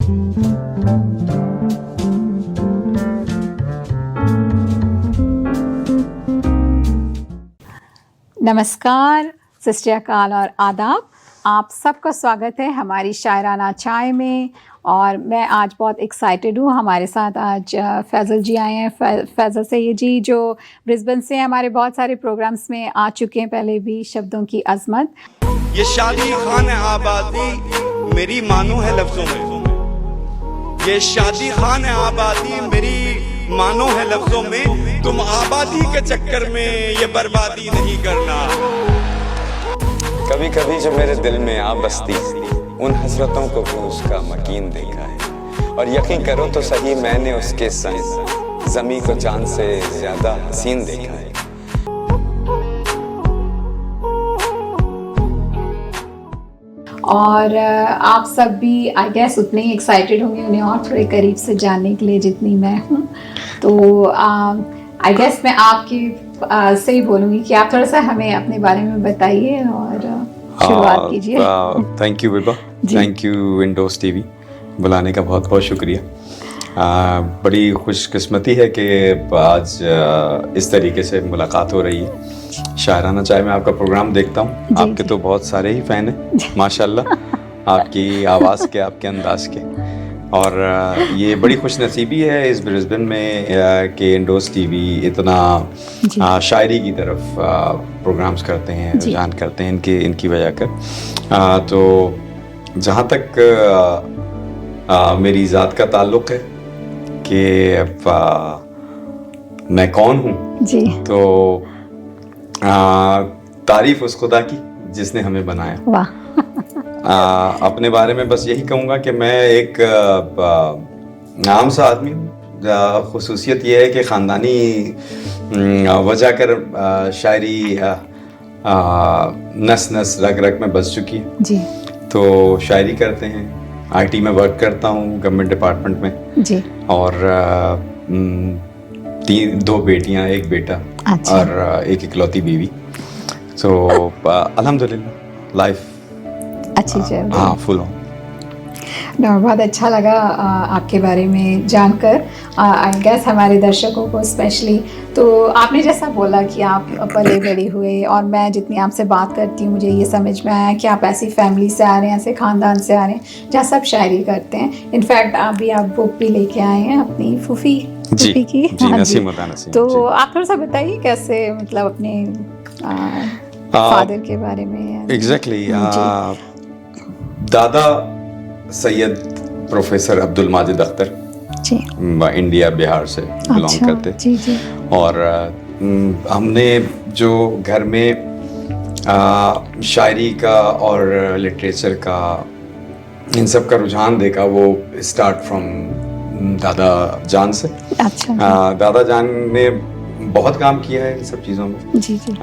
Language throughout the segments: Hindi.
नमस्कार, सत श्री अकाल और आदाब। आप सबका स्वागत है हमारी शायराना चाय में। और मैं आज बहुत एक्साइटेड हूँ। हमारे साथ आज फैज़ल जी आए हैं। फैज़ल सैयद जी जो ब्रिस्बेन से हमारे बहुत सारे प्रोग्राम्स में आ चुके हैं पहले भी। शब्दों की अजमत। ये शादी खान आबादी मेरी मानो है लफ्जों में, ये शादी खान आबादी मेरी मानो है लफ्जों में। तुम आबादी के चक्कर में ये बर्बादी नहीं करना। कभी कभी जो मेरे दिल में आ बसती, उन हसरतों को भी उसका मकीन देखा है। और यकीन करो तो सही, मैंने उसके संग ज़मीं को चांद से ज्यादा हसीन देखा है। और आप सब भी आई गेस उतने ही एक्साइटेड होंगे उन्हें और थोड़े करीब से जानने के लिए जितनी मैं हूँ। तो आई गेस मैं आपकी से ही बोलूँगी कि आप थोड़ा सा हमें अपने बारे में बताइए और शुरुआत कीजिए। Thank you Vibha, thank you Windows TV बुलाने का बहुत बहुत शुक्रिया। बड़ी खुशकिस्मती है कि आज इस तरीके से मुलाकात हो रही है। शायराना चाय में आपका प्रोग्राम देखता हूँ, आपके तो बहुत सारे ही फैन हैं माशाल्लाह, आपकी आवाज़ के, आपके अंदाज के। और ये बड़ी खुशनसीबी है इस ब्रिस्बेन में कि इंडोज टीवी इतना शायरी की तरफ प्रोग्राम्स करते हैं, रुझान करते हैं इनकी वजह कर। तो जहाँ तक मेरी ज़ात का ताल्लुक़ है कि मैं कौन हूँ जी, तो तारीफ उस खुदा की जिसने हमें बनाया। वाह। अपने बारे में बस यही कहूँगा कि मैं एक आम सा आदमी हूँ। खुसूसियत ये है कि ख़ानदानी वजह कर शायरी नस नस रग रग में बस चुकी है जी। तो शायरी करते हैं, आईटी में वर्क करता हूँ, गवर्नमेंट डिपार्टमेंट में जी। और दो बेटियाँ, एक बेटा। अच्छा। और एक इकलौती बीवी। तो अल्हम्दुलिल्लाह लाइफ अच्छी चल रही है। हाँ, फुल ऑन। बहुत अच्छा लगा आपके बारे में जानकर। आई गेस हमारे दर्शकों को स्पेशली। तो आपने जैसा बोला कि आप पले बड़े हुए, और मैं जितनी आपसे बात करती हूँ मुझे ये समझ में आया कि आप ऐसी फैमिली से आ रहे हैं, ऐसे ख़ानदान से आ रहे हैं जहाँ सब शायरी करते हैं। इनफैक्ट आप बुक भी लेके आए हैं अपनी फूफी की। नसीम। तो आप थोड़ा सा बताइए कैसे, मतलब अपने फादर के बारे में। एग्जैक्टली। दादा सैयद प्रोफेसर अब्दुल माजिद अख्तर जी, इंडिया बिहार से बिलोंग करते जी जी। और हमने जो घर में शायरी का और लिटरेचर का, इन सब का रुझान देखा, वो स्टार्ट फ्रॉम दादा जान से। अच्छा। दादा जान ने बहुत काम किया है इन सब चीज़ों में जी जी।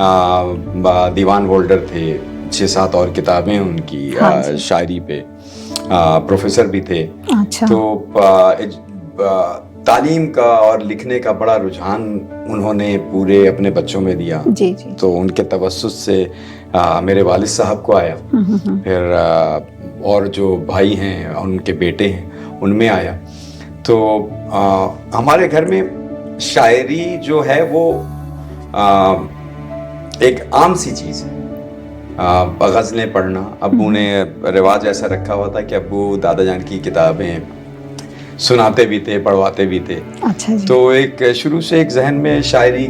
दीवान होल्डर थे, 6-7 और किताबें उनकी शायरी पे, प्रोफेसर भी थे। अच्छा। तो तालीम का और लिखने का बड़ा रुझान उन्होंने पूरे अपने बच्चों में दिया जी जी। तो उनके तवस्सुस से मेरे वालिद साहब को आया, फिर और जो भाई हैं और उनके बेटे हैं उनमें आया। तो हमारे घर में शायरी जो है वो एक आम सी चीज़ है। गज़लें पढ़ना, अब्बू ने रिवाज ऐसा रखा हुआ था कि अब्बू दादा जान की किताबें सुनाते भी थे, पढ़वाते भी थे। अच्छा जी। तो एक शुरू से एक जहन में शायरी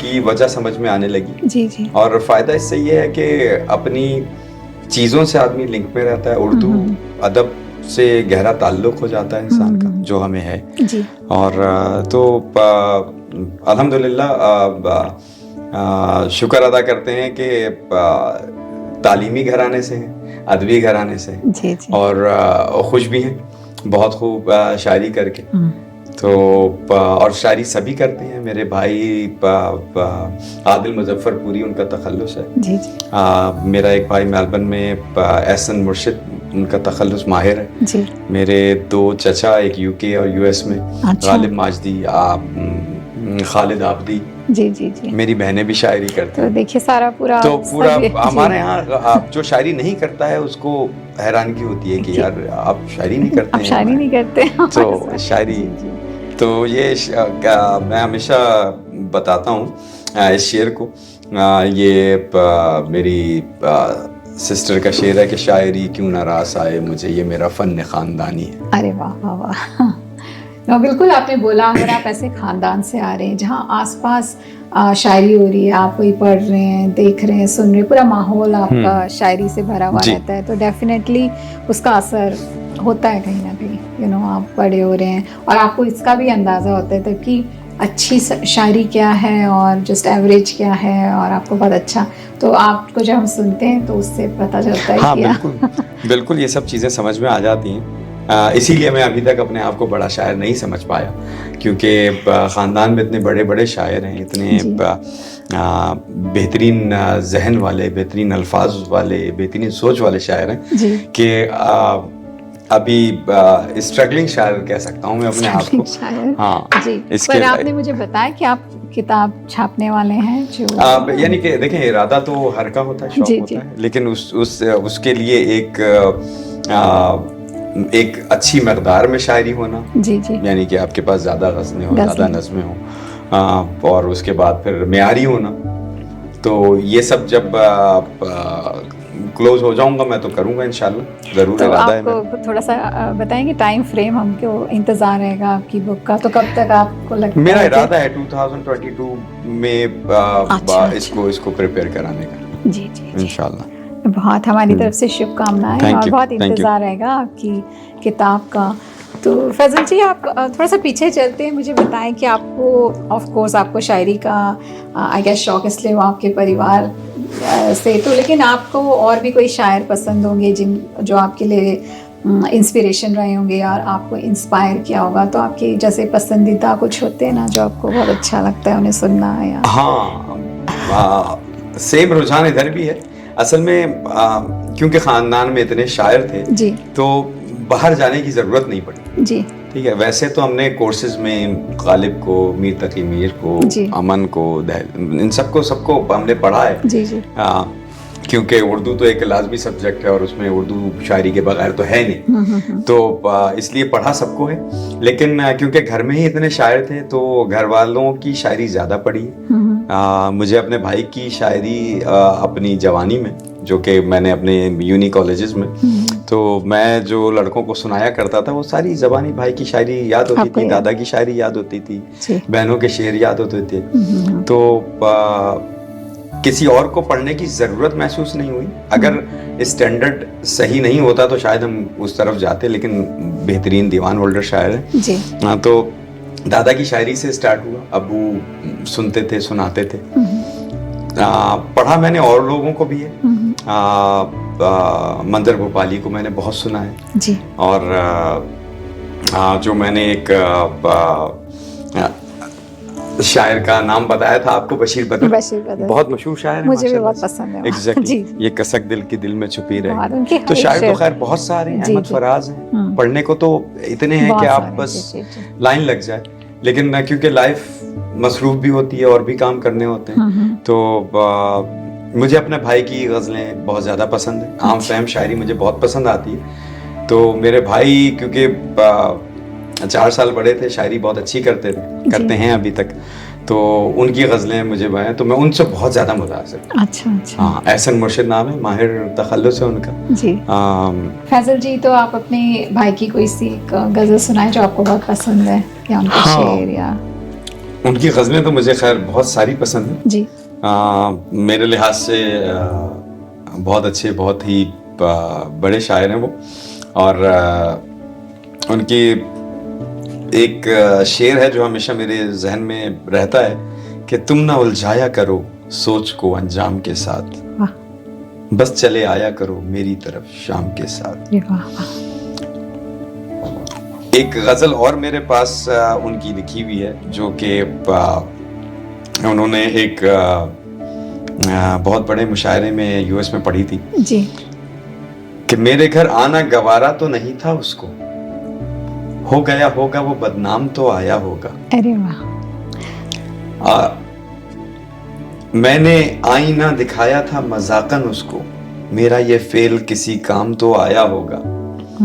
की वजह समझ में आने लगी जी जी। और फ़ायदा इससे ये है कि अपनी चीज़ों से आदमी लिंक में रहता है, उर्दू अदब से गहरा ताल्लुक़ हो जाता है इंसान का, जो हमें है जी। और तो अल्हम्दुलिल्लाह शुक्र अदा करते हैं कि तालीमी घराने से हैं, अदबी घराने से हैं जी जी। और खुश भी हैं बहुत खूब शायरी करके। तो और शायरी सभी करते हैं। मेरे भाई आदिल मुजफ्फरपुरी, उनका तखल्लुस है जी जी। मेरा एक भाई मेलबर्न में एहसन मुर्शिद, उनका तखल्लुस माहिर है जी। मेरे 2 चचा, एक यूके और यूएस में, अच्छा। गालिब माजदी, खालिद आबदी जी जी जी। मेरी बहनें भी शायरी करती तो हैं। देखिए सारा पूरा तो पूरा सभी- हमारे यहाँ जो शायरी नहीं करता है उसको हैरानगी होती है कि जी। यार आप शायरी नहीं करते आप हैं। शायरी नहीं करते तो शायरी, जी जी तो ये मैं हमेशा बताता हूँ इस शेर को। ये मेरी सिस्टर का शेर है कि शायरी क्यों ना रास आए मुझे, ये मेरा फन खानदानी है। अरे वाह वाह वाह। no, बिल्कुल आपने बोला, अगर आप ऐसे खानदान से आ रहे हैं जहाँ आसपास शायरी हो रही है, आप वही पढ़ रहे हैं, देख रहे हैं, सुन रहे हैं, पूरा माहौल आपका शायरी से भरा हुआ रहता है, तो डेफिनेटली उसका असर होता है कहीं ना कहीं। आप बड़े हो रहे हैं और आपको इसका भी अंदाज़ा होता है तो कि अच्छी शायरी क्या है और जस्ट एवरेज क्या है, और आपको बहुत अच्छा, तो आपको जब हम सुनते हैं तो उससे पता चलता है। हाँ बिल्कुल बिल्कुल, ये सब चीज़ें समझ में आ जाती हैं। इसीलिए मैं अभी तक अपने आप को बड़ा शायर नहीं समझ पाया, क्योंकि ख़ानदान में इतने बड़े बड़े शायर हैं, इतने बेहतरीन जहन वाले, बेहतरीन अल्फाज वाले, बेहतरीन सोच वाले शायर हैं कि अभी स्ट्रगलिंग शायर कह सकता हूँ मैं अपने आप को। हाँ जी। पर आपने मुझे बताया कि आप किताब छापने वाले हैं, जो यानी कि देखें, इरादा तो हर का होता है, शौक होता है, लेकिन उसके लिए एक अच्छी मकदार में शायरी होना, जी जी, यानी कि आपके पास ज़्यादा गज़लें हो, ज़्यादा नज़में हो, और उसके बाद फिर मेयारी होना। तो ये सब जब क्लोज हो जाऊंगा मैं तो करूंगा इंशाल्लाह, जरूर इरादा है। आपको थोड़ा सा बताएंगे टाइम फ्रेम, हमको इंतजार रहेगा आपकी बुक का, तो कब तक आपको लगता है? मेरा इरादा है 2022 में इसको प्रिपेयर कराने का। जी जी इंशाल्लाह। बहुत हमारी तरफ से शुभकामनाएं, और बहुत इंतजार रहेगा आपकी किताब का। तो फैजल जी, आप थोड़ा सा पीछे चलते हैं, मुझे बताएं कि आपको, ऑफ कोर्स आपको शायरी का आई गेस शौक इसलिए वो आपके परिवार से, तो लेकिन आपको और भी कोई शायर पसंद होंगे जो आपके लिए इंस्पिरेशन रहे होंगे और आपको इंस्पायर किया होगा, तो आपके जैसे पसंदीदा कुछ होते हैं ना जो आपको बहुत अच्छा लगता है उन्हें सुनना? या हाँ, सेम रुझान इधर भी है असल में, क्योंकि ख़ानदान में इतने शायर थे जी, तो बाहर जाने की ज़रूरत नहीं पड़ी जी। ठीक है, वैसे तो हमने कोर्सेज में गालिब को, मीर तकी मीर को, अमन को, इन सबको हमने पढ़ा है जी जी। क्योंकि उर्दू तो एक लाजमी सब्जेक्ट है और उसमें उर्दू शायरी के बगैर तो है नहीं, तो इसलिए पढ़ा सबको है। लेकिन क्योंकि घर में ही इतने शायर थे तो घर वालों की शायरी ज़्यादा पढ़ी। मुझे अपने भाई की शायरी अपनी जवानी में, जो कि मैंने अपने यूनी कॉलेजेस में, तो मैं जो लड़कों को सुनाया करता था वो सारी ज़बानी भाई की शायरी याद होती थी, दादा की शायरी याद होती थी, बहनों के शेर याद होते थे। तो किसी और को पढ़ने की ज़रूरत महसूस नहीं हुई। अगर स्टैंडर्ड सही नहीं होता तो शायद हम उस तरफ जाते, लेकिन बेहतरीन दीवान होल्डर शायर हैं। तो दादा की शायरी से स्टार्ट हुआ, अबू सुनते थे, सुनाते थे। पढ़ा मैंने और लोगों को भी है, मंदर भोपाली को मैंने बहुत सुना है जी। और जो मैंने एक शायर का नाम बताया था आपको, बशीर बदर, बहुत मशहूर शायर है, मुझे भी बहुत पसंद है। एग्जैक्टली, ये कसक दिल की दिल में छुपी रही। तो शायर तो खैर बहुत सारे हैं, अहमद फराज हैं, पढ़ने को तो इतने हैं कि आप बस लाइन लग जाए, लेकिन क्योंकि लाइफ मसरूफ भी होती है और भी काम करने होते हैं, तो मुझे अपने भाई की गज़लें बहुत ज़्यादा पसंद है। आम फहम शायरी मुझे बहुत पसंद आती है। तो मेरे भाई क्योंकि 4 साल बड़े थे, शायरी बहुत अच्छी करते हैं अभी तक, तो उनकी गज़लें मुझे तो मैं उनसे बहुत ज़्यादा मुतासिर। अच्छा अच्छा। हाँ, एहसन मुर्शिद नाम है, माहिर तखल्लुस है उनका जी। फैजल जी, तो आप अपने भाई की कोई सी गज़ल सुनाए जो आपको बहुत पसंद है, या उनके शेर? या उनकी गज़लें तो मुझे खैर बहुत सारी पसंद हैं जी। मेरे लिहाज से बहुत अच्छे, बहुत ही बड़े शायर हैं वो, और उनकी एक शेर है जो हमेशा मेरे जहन में रहता है कि तुम ना उलझाया करो सोच को अंजाम के साथ, बस चले आया करो मेरी तरफ शाम के साथ। एक गज़ल और मेरे पास उनकी लिखी हुई है जो कि उन्होंने एक बहुत बड़े मुशायरे में यूएस में पढ़ी थी जी, कि मेरे घर आना गवारा तो नहीं था उसको, हो गया होगा वो बदनाम तो आया होगा। अरे वाह। मैंने आईना दिखाया था मजाकन उसको, मेरा ये फेल किसी काम तो आया होगा।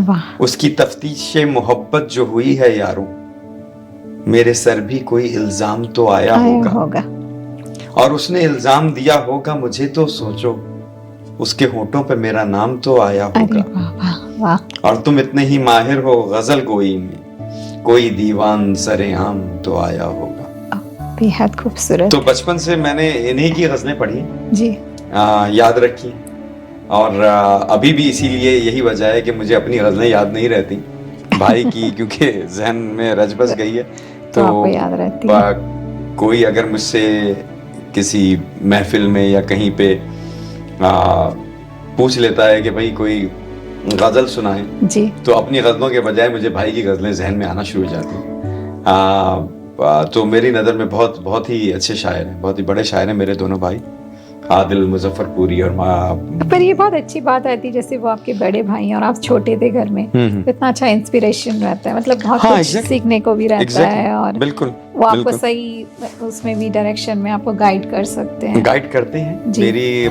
वाह। उसकी तफ्तीशे मोहब्बत जो हुई है यारों, मेरे सर भी कोई इल्जाम तो आया होगा। और उसने इल्जाम दिया होगा मुझे, तो सोचो उसके होठों पे मेरा नाम तो आया होगा। वाह। और तुम इतने ही माहिर हो गजल गोई में, कोई दीवान सरेआम तो आया होगा। बेहद खूबसूरत। तो बचपन से मैंने इन्हीं की गजलें पढ़ी जी, याद रखी, और अभी भी इसीलिए यही वजह है कि मुझे अपनी गजलें याद नहीं रहती भाई की, क्योंकि जहन में रच बस गई है। तो आपको याद रहती है। कोई अगर मुझसे किसी महफिल में या कहीं पे पूछ लेता है कि भाई कोई गजल सुनाए जी, तो अपनी गजलों के बजाय मुझे भाई की गजलें जहन में आना शुरू हो जाती। तो मेरी नज़र में बहुत ही अच्छे शायर हैं, बहुत ही बड़े शायर हैं मेरे दोनों भाई, आदिल मुजफ्फरपुरी और पर ये बहुत अच्छी बात आती है, जैसे वो आपके बड़े भाई हैं और आप छोटे थे घर में, इतना अच्छा इंस्पिरेशन रहता है, मतलब बहुत कुछ सीखने को भी रहता है, और बिल्कुल वो आपको सही उसमें भी डायरेक्शन में आपको गाइड कर सकते हैं, गाइड करते हैं। मेरी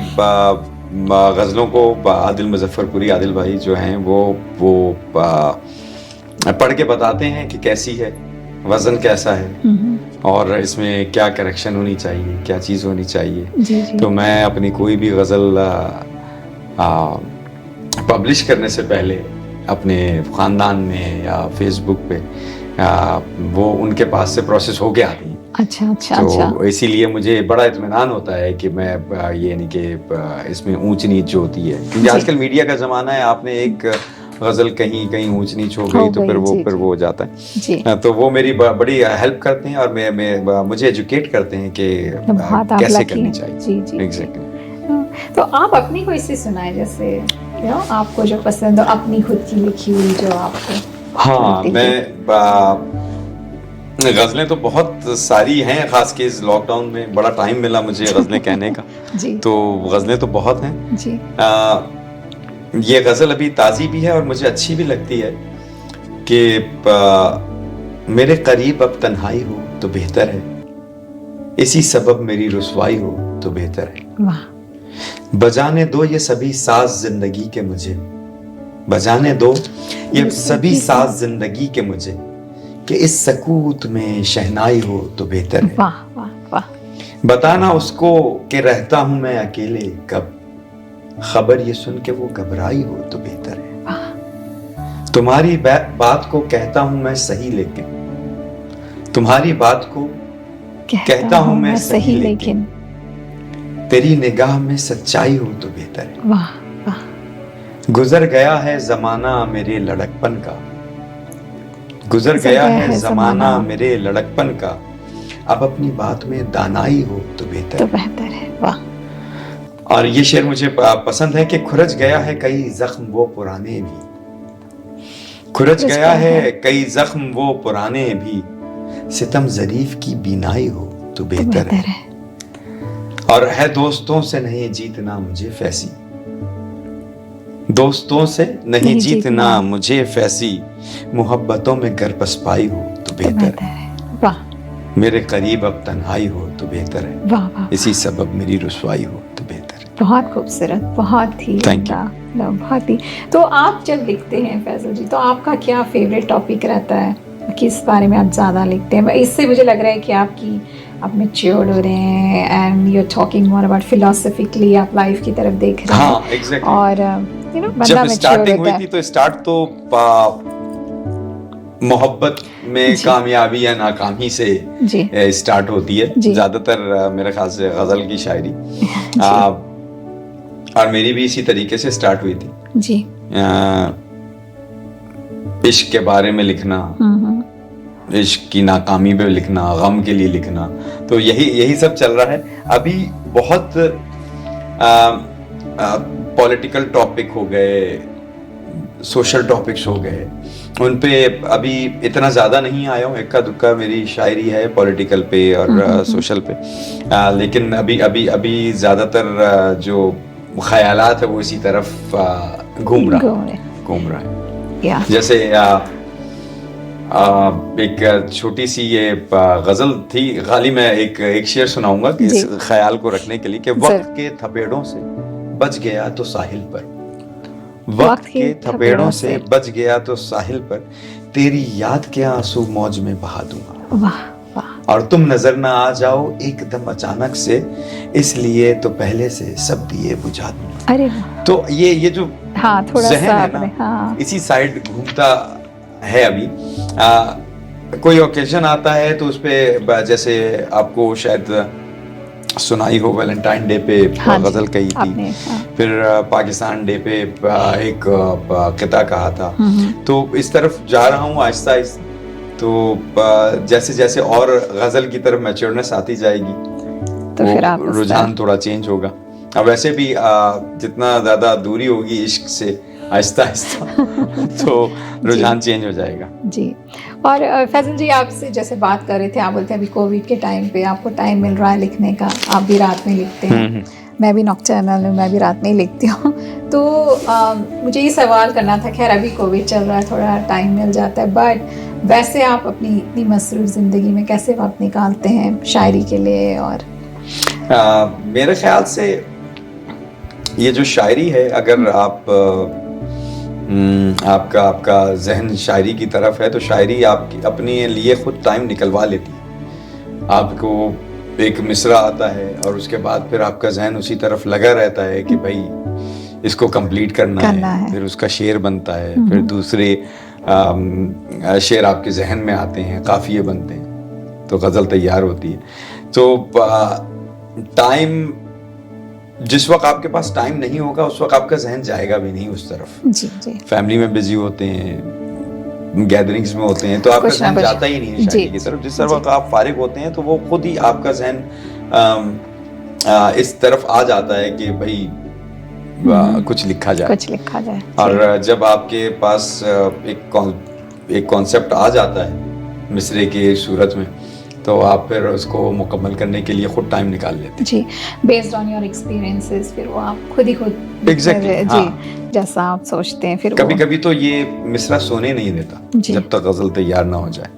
गजलों को आदिल मुजफ्फरपुरी, आदिल भाई जो हैं वो पढ़ के बताते हैं कि कैसी है, वजन कैसा है, और इसमें क्या करेक्शन होनी चाहिए, क्या चीज़ होनी चाहिए। जी, जी। तो मैं अपनी कोई भी गज़ल पब्लिश करने से पहले अपने ख़ानदान में या फेसबुक पे वो उनके पास से प्रोसेस हो के आती है। अच्छा। तो इसीलिए मुझे बड़ा इत्मीनान होता है कि मैं ये नहीं कि इसमें ऊंच नीच जो होती है, क्योंकि आजकल मीडिया का ज़माना है, आपने एक गजल कहीं ऊंच नीच हो गई तो फिर वो हो जाता है जी। तो वो मेरी बड़ी हेल्प करते हैं और मैं मुझे एजुकेट करते हैं कि कैसे करनी चाहिए। जी। एग्जैक्टली। तो आप अपनी कोई सी सुनाए, जैसे आपको जो पसंद हो, अपनी खुद की लिखी हुई जो आपको। हाँ, मैं गजलें तो बहुत सारी हैं, खास के इस लॉकडाउन में बड़ा टाइम मिला मुझे गजलें कहने का जी। तो गजलें तो बहुत हैं जी। ये गज़ल अभी ताज़ी भी है और मुझे अच्छी भी लगती है कि मेरे करीब अब तन्हाई हो तो बेहतर है, इसी सबब मेरी रुसवाई हो तो बेहतर है। वाह। बजाने दो ये सभी साज जिंदगी के मुझे, बजाने दो ये सभी साज जिंदगी के मुझे, कि इस सकूत में शहनाई हो तो बेहतर है। वाह वाह वाह। बताना उसको कि रहता हूं मैं अकेले कब, खबर ये सुन के वो घबराई हो तो बेहतर है। तुम्हारी बात को कहता हूं मैं सही लेकिन, तुम्हारी बात को कहता हूं मैं सही लेकिन, तेरी निगाह में सच्चाई हो तो बेहतर है। वाह वाह। गुजर गया है जमाना मेरे लड़कपन का, गुजर गया है जमाना मेरे लड़कपन का, अब अपनी बात में दानाई हो तो बेहतर है। वाह। और ये शेर मुझे पसंद है कि खुरच गया है कई जख्म वो पुराने भी, खुरच गया है कई जख्म वो पुराने भी, सितम जरीफ की बीनाई हो तो बेहतर है। और है दोस्तों से नहीं जीतना मुझे फैसी, दोस्तों से नहीं जीतना मुझे फैसी, मोहब्बतों में घर पसपाई हो तो बेहतर है। वाह। मेरे करीब अब तन्हाई हो तो बेहतर है, वाह वाह। इसी सबब मेरी रुसवाई हो तो बेहतर है। बहुत खूबसूरत, बहुत ही बहुत ही। तो आप जब लिखते हैं फैजल जी, तो आपका क्या फेवरेट टॉपिक रहता है, किस बारे में आप ज़्यादा लिखते हैं? इससे मुझे लग रहा है कि आप मैच्योर्ड हो रहे हैं and you are talking more about philosophically, आप लाइफ की तरफ देख रहे हैं। हाँ, exactly. और जब स्टार्टिंग हुई थी तो स्टार्ट तो मोहब्बत में कामयाबी या नाकामी से स्टार्ट होती है ज्यादातर, मेरे ख्याल से गजल की शायरी और मेरी भी इसी तरीके से स्टार्ट हुई थी जी। इश्क के बारे में लिखना, इश्क की नाकामी पे लिखना, गम के लिए लिखना, तो यही सब चल रहा है। अभी बहुत पॉलिटिकल टॉपिक हो गए, सोशल टॉपिक्स हो गए, उन पे अभी इतना ज़्यादा नहीं आया हूँ। इक्का दुक्का मेरी शायरी है पॉलिटिकल पे और सोशल पे, लेकिन अभी ज़्यादातर जो ख्यालात है वो इसी तरफ घूम रहा है। जैसे एक छोटी सी ये गजल थी गाली, मैं एक शेर सुनाऊंगा कि इस ख्याल को रखने के लिए कि वक्त के थपेड़ों से बच गया तो साहिल पर, वक्त के थपेड़ों से बच गया तो साहिल पर, तेरी याद के आंसू मौज में बहा दूंगा। वाह वाह। और तुम नजर ना आ जाओ एकदम अचानक से, इसलिए तो पहले से सब दिए बुझा दूंगा। अरे तो ये जो हाँ, थोड़ा जहन सा है ना, हाँ। इसी साइड घूमता है अभी। कोई ओकेजन आता है तो उस पे, जैसे आपको शायद सुनाई हो, वैलेंटाइन डे पे हाँ गजल कही थी, हाँ। फिर पाकिस्तान डे पे एक किता कहा था। तो इस तरफ जा रहा हूँ आहिस्ता आहिस्ता, तो जैसे जैसे और गजल की तरफ मैच्योरनेस आती जाएगी तो फिर आप रुझान थोड़ा चेंज होगा। अब वैसे भी जितना ज्यादा दूरी होगी इश्क से आहिस्ता आहिस्ता तो रुझान चेंज हो जाएगा जी। और फैजल जी, आपसे जैसे बात कर रहे थे, आप बोलते हैं अभी कोविड के टाइम पे आपको टाइम मिल रहा है लिखने का, आप भी रात में लिखते हैं, मैं भी नॉकटर्नल हूँ, मैं भी रात में ही लिखती हूँ। तो मुझे ये सवाल करना था, खैर अभी कोविड चल रहा है, थोड़ा टाइम मिल जाता है, बट वैसे आप अपनी इतनी मसरूफ ज़िंदगी में कैसे वक्त निकालते हैं शायरी के लिए? और मेरे ख्याल से ये जो शायरी है, अगर आपका जहन शायरी की तरफ है तो शायरी आपकी अपने लिए खुद टाइम निकलवा लेती है। आपको एक मिसरा आता है और उसके बाद फिर आपका जहन उसी तरफ लगा रहता है कि भाई इसको कंप्लीट करना है, फिर उसका शेर बनता है, फिर दूसरे शेर आपके जहन में आते हैं, काफिये बनते हैं, तो गज़ल तैयार होती है। तो टाइम, जिस वक्त आपके पास टाइम नहीं होगा उस वक्त आपका जहन जाएगा भी नहीं उस तरफ। जी जी। फैमिली में बिजी होते हैं, गैदरिंग्स में होते हैं, तो आपका जहन जाता ही नहीं है शायरी की तरफ। जिस तरफ आप फारिग होते हैं तो वो खुद ही आपका जहन इस तरफ आ जाता है कि भाई कुछ लिखा जाए। और जब आपके पास एक कॉन्सेप्ट आ जाता है मिसरे के सूरत में, तो आप फिर उसको मुकम्मल करने के लिए खुद टाइम निकाल लेते हैं। जी, बेस्ड ऑन योर एक्सपीरियंसेस, फिर वो आप खुद Exactly, जी हाँ। जैसा आप सोचते हैं। फिर कभी तो ये मिसरा सोने नहीं देता जब तक गजल तैयार ना हो जाए।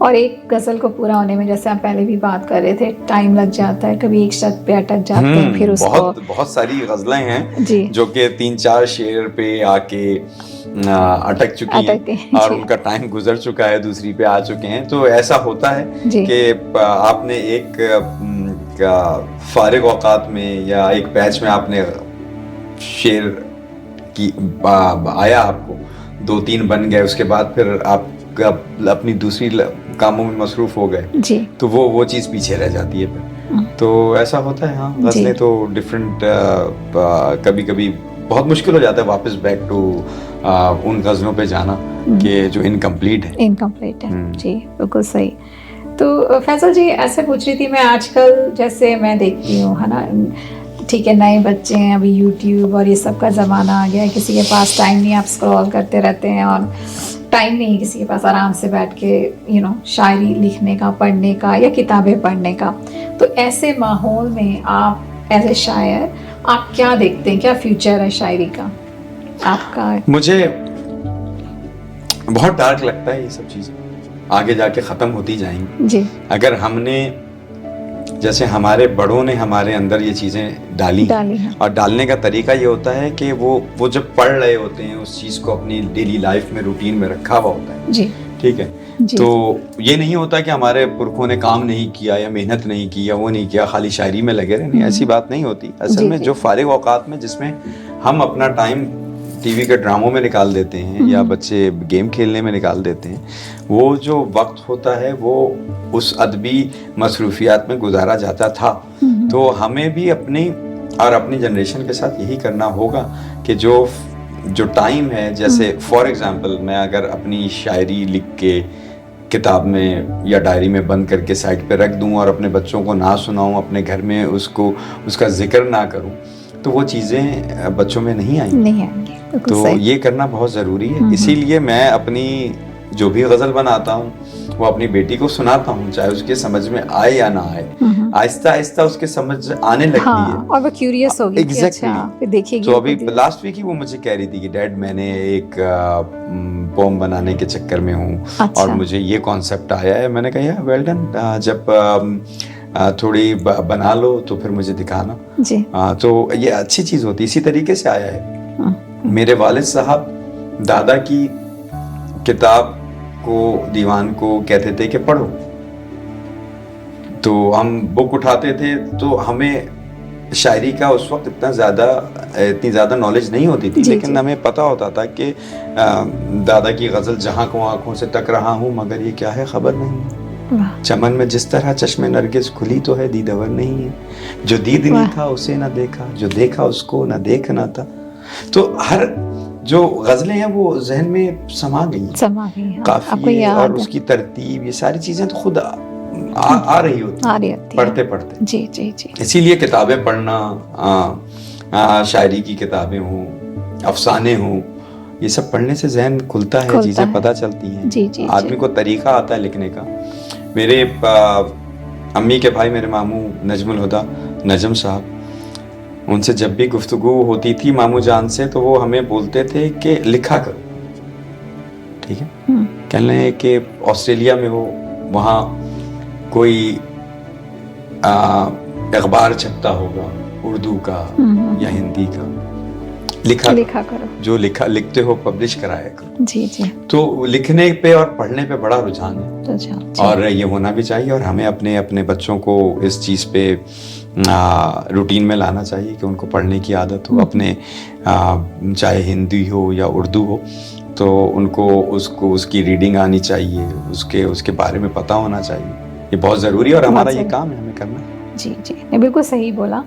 और एक गजल को पूरा होने में, जैसे आप पहले भी बात कर रहे थे, टाइम लग जाता है, कभी एक शब्द पे अटक जाते हैं, फिर उसको बहुत सारी गजलें हैं जो कि 3-4 शेर पे आके अटक चुकी हैं और उनका टाइम गुजर चुका है, दूसरी पे आ चुके हैं। तो ऐसा होता है कि आपने एक फारिग औकात में या एक पैच में आपने शेर की आया, आपको 2-3 बन गए, उसके बाद फिर आप अपनी दूसरी कामों में मसरूफ हो गए, तो वो चीज़ पीछे रह जाती है फिर। तो ऐसा होता है। हाँ, गज़लें तो डिफरेंट, कभी कभी बहुत मुश्किल हो जाता है वापस बैक टू उन गज़लों पे जाना कि जो इनकम्प्लीट है। जी, बिल्कुल सही। तो फैसल जी, ऐसे पूछ रही थी मैं, आजकल जैसे मैं देखती हूँ, है ना, ठीक है, नए बच्चे हैं, अभी यूट्यूब और ये सब का ज़माना आ गया है, किसी के पास टाइम नहीं, आप स्क्रॉल करते रहते हैं और टाइम नहीं किसी के पास आराम से बैठ के शायरी लिखने का, पढ़ने का या किताबें पढ़ने का। तो ऐसे माहौल में आप एज ए शायर आप क्या देखते हैं, क्या फ्यूचर है शायरी का आपका? मुझे बहुत डार्क लगता है ये सब चीज़ें आगे जाके ख़त्म होती जाएंगी जी। अगर हमने, जैसे हमारे बड़ों ने हमारे अंदर ये चीज़ें डाली हैं, और डालने का तरीका ये होता है कि वो जब पढ़ रहे होते हैं उस चीज़ को अपनी डेली लाइफ में, रूटीन में रखा हुआ होता है जी। ठीक है जी। तो ये नहीं होता कि हमारे पुरखों ने काम नहीं किया या मेहनत नहीं की या वो नहीं किया, खाली शायरी में लगे रहे, नहीं, ऐसी बात नहीं होती। असल में जो फारिग औकात में जिसमें हम अपना टाइम टीवी के ड्रामों में निकाल देते हैं या बच्चे गेम खेलने में निकाल देते हैं, वो जो वक्त होता है वो उस अदबी मसरूफियात में गुजारा जाता था। तो हमें भी अपनी जनरेशन के साथ यही करना होगा कि जो टाइम है, जैसे फॉर एग्जांपल मैं अगर अपनी शायरी लिख के किताब में या डायरी में बंद करके साइड पे रख दूं और अपने बच्चों को ना सुनाऊं, अपने घर में उसका जिक्र ना करूं, तो वो चीज़ें बच्चों में नहीं आएंगी। तो ये करना बहुत ज़रूरी है। इसीलिए मैं अपनी जो भी गजल बनाता हूँ वो अपनी बेटी को सुनाता हूँ, चाहे उसके समझ में आए या ना आए, आहिस्ता आहिस्ता उसके समझ आने लगती है और वो क्यूरियस होगी एग्जैक्टली। अच्छा, फिर देखेगी। तो अभी लास्ट वीक ही वो मुझे कह रही थी कि डैड मैंने एक पोम बनाने के चक्कर में हूँ और मुझे ये कॉन्सेप्ट आया है। मैंने कहा वेल डन, जब थोड़ी बना लो तो फिर मुझे दिखाना जी। तो ये अच्छी चीज होती है। इसी तरीके से आया है। मेरे वालिद साहब दादा की किताब को, दीवान को कहते थे कि पढ़ो, तो हम बुक उठाते थे तो हमें शायरी का उस वक्त इतनी ज़्यादा नॉलेज नहीं होती थी, लेकिन हमें पता होता था कि दादा की गज़ल जहाँ को आँखों से तक रहा हूँ मगर ये क्या है खबर नहीं, चमन में जिस तरह चश्मे नरगिस खुली तो है दीदवर नहीं है, जो दीद नहीं था उसे ना देखा, जो देखा उसको ना देखना था। तो हर जो गज़लें हैं वो जहन में समा गई काफ़ी, और उसकी तरतीब, ये सारी चीज़ें तो खुद आ रही होती पढ़ते पढ़ते। जी जी जी। इसीलिए किताबें पढ़ना, शायरी की किताबें हों, अफसाने हों, ये सब पढ़ने से जहन खुलता है, चीज़ें पता चलती हैं। जी जी। आदमी को तरीका आता है लिखने का। मेरे अम्मी के भाई मेरे मामू नजमुल हुदा नजम साहब, उनसे जब भी गुफ्तगू होती थी मामू जान से तो वो हमें बोलते थे कि लिखा करो, ठीक है। कहने लगे कि ऑस्ट्रेलिया में हो, वहाँ कोई अखबार छपता होगा उर्दू का या हिंदी का, लिखा करो, जो लिखते हो पब्लिश कराया करो। जी जी। तो लिखने पे और पढ़ने पे बड़ा रुझान है और ये होना भी चाहिए, और हमें अपने बच्चों को इस चीज़ पे रूटीन में लाना चाहिए कि उनको पढ़ने की आदत हो। अपने चाहे हिंदी हो या उर्दू हो तो उनको उसकी रीडिंग आनी चाहिए, उसके बारे में पता होना चाहिए। ये बहुत ज़रूरी है और हमारा ये काम है, हमें करना। जी जी, नहीं बिल्कुल सही बोला।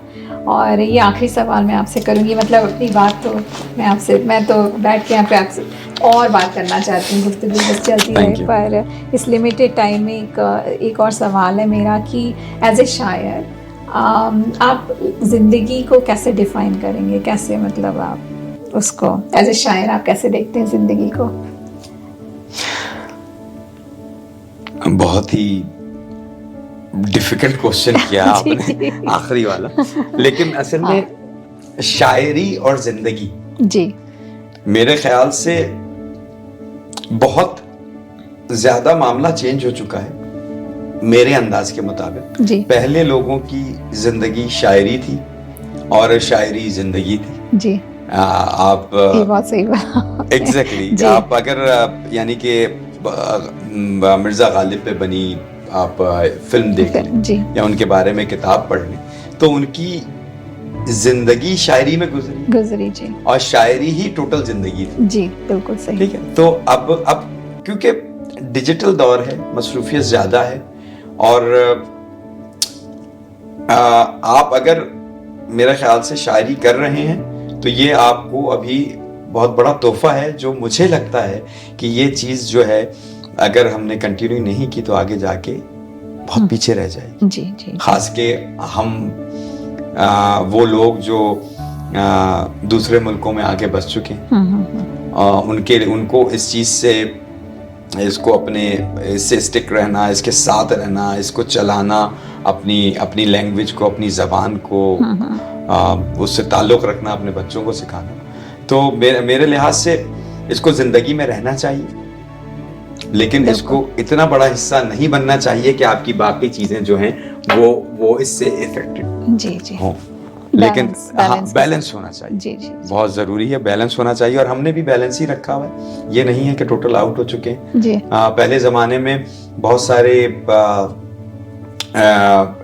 और ये आखिरी सवाल मैं आपसे करूँगी, मतलब अपनी बात तो मैं तो बैठ के यहाँ पे आपसे और बात करना चाहती हूँ, गुफ्तगू बस चलती रहे, पर इस लिमिटेड टाइम में एक और सवाल है मेरा कि एज ए शायर आप ज़िंदगी को कैसे डिफ़ाइन करेंगे, कैसे मतलब आप उसको एज ए शायर आप कैसे देखते हैं ज़िंदगी को? बहुत ही डिफिकल्ट क्वेश्चन किया आपने आखिरी वाला, लेकिन असल में शायरी और जिंदगी जी मेरे ख्याल से बहुत ज्यादा मामला चेंज हो चुका है मेरे अंदाज के मुताबिक। जी। पहले लोगों की जिंदगी शायरी थी और शायरी जिंदगी थी। जी। आप ये बहुत सही बात। एग्जैक्टली आप अगर यानी कि मिर्जा गालिब पे बनी आप फिल्म देख लें या उनके बारे में किताब पढ़ लें तो उनकी जिंदगी शायरी में गुजरी जी, और शायरी ही टोटल जिंदगी थी। जी बिल्कुल सही। ठीक है, तो अब क्योंकि डिजिटल दौर है, मसरूफियत ज्यादा है, और आप अगर मेरे ख्याल से शायरी कर रहे हैं तो ये आपको अभी बहुत बड़ा तोहफा है, जो मुझे लगता है कि ये चीज़ जो है अगर हमने कंटिन्यू नहीं की तो आगे जाके बहुत पीछे रह जाएगी। जी जी। खास के हम वो लोग जो दूसरे मुल्कों में आके बस चुके हैं, उनको इस चीज़ से, इससे स्टिक रहना, इसके साथ रहना, इसको चलाना, अपनी लैंग्वेज को, अपनी ज़बान को, उससे ताल्लुक़ रखना, अपने बच्चों को सिखाना। तो मेरे लिहाज से इसको ज़िंदगी में रहना चाहिए, लेकिन इसको इतना बड़ा हिस्सा नहीं बनना चाहिए कि आपकी बाकी चीज़ें जो हैं वो इससे इफेक्टेड जी जी हों। लेकिन हाँ, बैलेंस होना चाहिए। जी जी। बहुत ज़रूरी है, बैलेंस होना चाहिए, और हमने भी बैलेंस ही रखा हुआ है। ये नहीं है कि टोटल आउट हो चुके हैं। जी। पहले ज़माने में बहुत सारे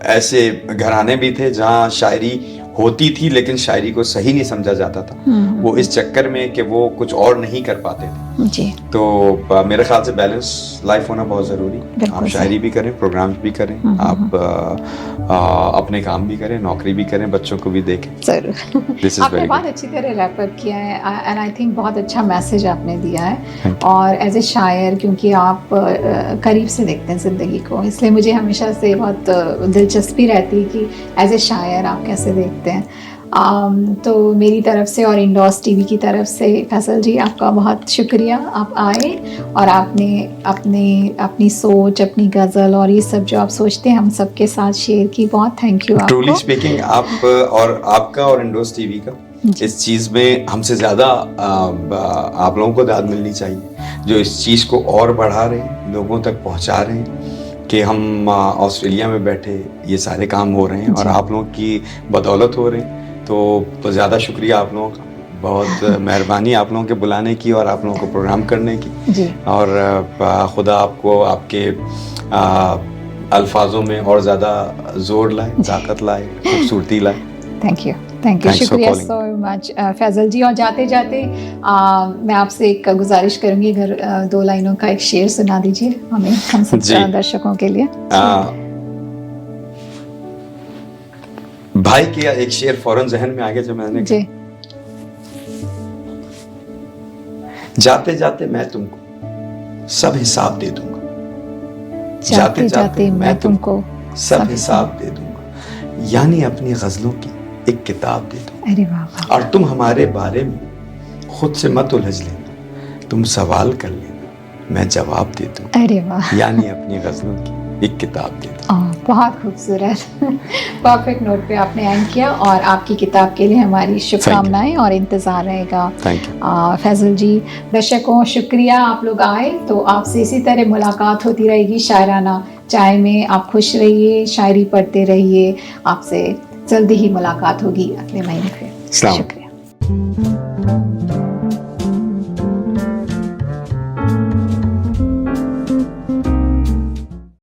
ऐसे घराने भी थे जहाँ शायरी होती थी लेकिन शायरी को सही नहीं समझा जाता था, वो इस चक्कर में कि वो कुछ और नहीं कर पाते थे। जी। तो मेरे ख्याल से बैलेंस लाइफ होना बहुत ज़रूरी। आप शायरी भी करें, प्रोग्राम्स भी करें, आप अपने काम भी करें, नौकरी भी करें, बच्चों को भी देखें। जरूर। आपने बहुत अच्छी तरह रैप अप किया है एंड आई थिंक बहुत अच्छा मैसेज आपने दिया है। और एज ए शायर, क्योंकि आप करीब से देखते हैं ज़िंदगी को, इसलिए मुझे हमेशा से बहुत दिलचस्पी रहती है कि एज ए शायर आप कैसे देखते हैं। तो मेरी तरफ से और इंडोर्स टीवी की तरफ से फैसल जी आपका बहुत शुक्रिया, आप आए और आपने अपनी सोच, अपनी गज़ल और ये सब जो आप सोचते हैं हम सबके साथ शेयर की। बहुत थैंक यू आपको। ट्रूली स्पीकिंग, आप और आपका और इंडोर्स टीवी का इस चीज़ में हमसे ज़्यादा आप लोगों को दाद मिलनी चाहिए, जो इस चीज़ को और बढ़ा रहे हैं, लोगों तक पहुंचा रहे हैं कि हम ऑस्ट्रेलिया में बैठे ये सारे काम हो रहे हैं और आप लोगों की बदौलत हो रहे हैं। तो ज़्यादा शुक्रिया आप लोगों का, बहुत मेहरबानी आप लोगों के बुलाने की और आप लोगों को प्रोग्राम करने की जी। और खुदा आपको आपके अल्फाजों में और ज़्यादा जोर लाए, ताकत लाए, खूबसूरती लाए। थैंक यू, शुक्रिया सो मच फैजल जी। और जाते जाते मैं आपसे एक गुजारिश करूंगी, अगर 2 लाइनों का एक शेर सुना दीजिए हमें, हम सब दर्शकों के लिए। भाई के एक शेर फौरन जहन में आ गया जब मैंने जी। जाते जाते मैं तुमको सब हिसाब दे दूंगा, जाते जाते मैं तुमको सब हिसाब दे दूंगा, यानी अपनी गजलों की एक किताब दे दो। अरे वाह। और तुम हमारे बारे में खुद से मत उलझ लेना, तुम सवाल कर लेना, मैं जवाब दे दूं। अरे वाह। यानी अपनी गजलों की एक किताब दे दो। बहुत खूबसूरत परफेक्ट नोट पे आपने एंड किया और आपकी किताब के लिए हमारी शुभकामनाएं और इंतज़ार रहेगा। थैंक यू फैजल जी। दर्शकों शुक्रिया, आप लोग आए, तो आपसे इसी तरह मुलाकात होती रहेगी शायराना चाय में। आप खुश रहिए, शायरी पढ़ते रहिए, आपसे जल्दी ही मुलाकात होगी अगले महीने फिर। शुक्रिया।